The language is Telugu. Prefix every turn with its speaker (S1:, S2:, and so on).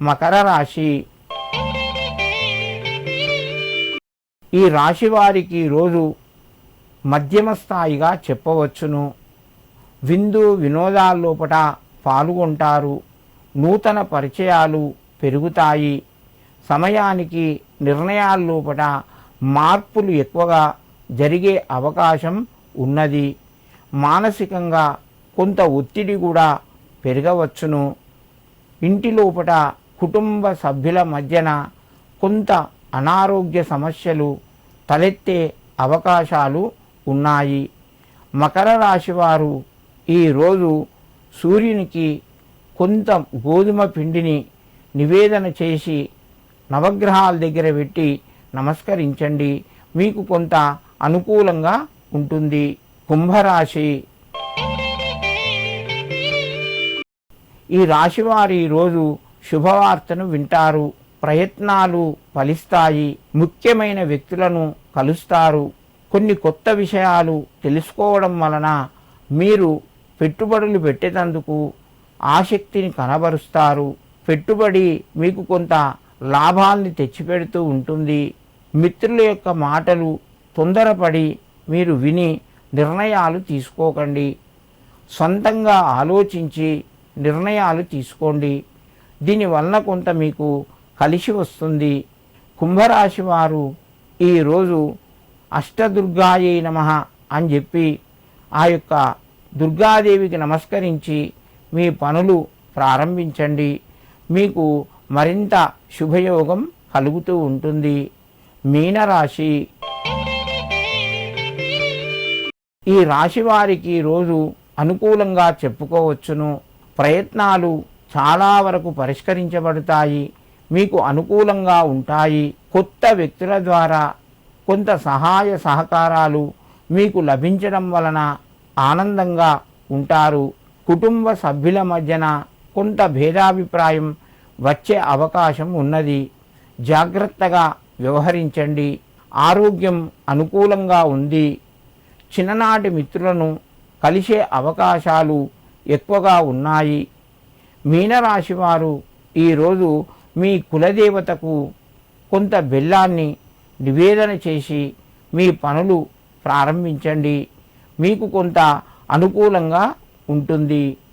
S1: మకర రాశి. ఈ రాశి వారికి రోజు మధ్యమ స్థాయిగా చెప్పవచ్చును. విందు వినోదాల్లోపట పాల్గొంటారు. నూతన పరిచయాలు పెరుగుతాయి. సమయానికి నిర్ణయాల్లోపట మార్పులు ఎక్కువగా జరిగే అవకాశం ఉన్నది. మానసికంగా కొంత ఒత్తిడి కూడా పెరగవచ్చును. ఇంటి లోపట కుటుంబ సభ్యుల మధ్యన కొంత అనారోగ్య సమస్యలు తలెత్తే అవకాశాలు ఉన్నాయి. మకర రాశి వారు ఈరోజు సూర్యునికి కొంత గోధుమ పిండిని నివేదన చేసి నవగ్రహాల దగ్గర పెట్టి నమస్కరించండి. మీకు కొంత అనుకూలంగా ఉంటుంది. కుంభరాశి. ఈ రాశివారు ఈరోజు శుభవార్తను వింటారు. ప్రయత్నాలు ఫలిస్తాయి. ముఖ్యమైన వ్యక్తులను కలుస్తారు. కొన్ని కొత్త విషయాలు తెలుసుకోవడం వలన మీరు పెట్టుబడులు పెట్టేందుకు ఆసక్తిని కనబరుస్తారు. పెట్టుబడి మీకు కొంత లాభాల్ని తెచ్చిపెడుతూ ఉంటుంది. మిత్రుల యొక్క మాటలు తొందరపడి మీరు విని నిర్ణయాలు తీసుకోకండి. సొంతంగా ఆలోచించి నిర్ణయాలు తీసుకోండి. దీనివలన కొంత మీకు కలిసి వస్తుంది. కుంభరాశి వారు ఈరోజు అష్టదుర్గాయై నమః అని చెప్పి ఆ యొక్క దుర్గాదేవికి నమస్కరించి మీ పనులు ప్రారంభించండి. మీకు మరింత శుభయోగం కలుగుతూ ఉంటుంది. మీనరాశి. ఈ రాశి వారికి రోజు అనుకూలంగా చెప్పుకోవచ్చును. ప్రయత్నాలు చాలా వరకు పరిష్కరించబడతాయి. మీకు అనుకూలంగా ఉంటాయి. కొత్త వ్యక్తుల ద్వారా కొంత సహాయ సహకారాలు మీకు లభించడం వలన ఆనందంగా ఉంటారు. కుటుంబ సభ్యుల మధ్యన కొంత భేదాభిప్రాయం వచ్చే అవకాశం ఉన్నది. జాగ్రత్తగా వ్యవహరించండి. ఆరోగ్యం అనుకూలంగా ఉంది. చిన్ననాటి మిత్రులను కలిసే అవకాశాలు ఎక్కువగా ఉన్నాయి. మీనరాశి వారు ఈరోజు మీ కులదేవతకు కొంత బెల్లాన్ని నివేదన చేసి మీ పనులు ప్రారంభించండి. మీకు కొంత అనుకూలంగా ఉంటుంది.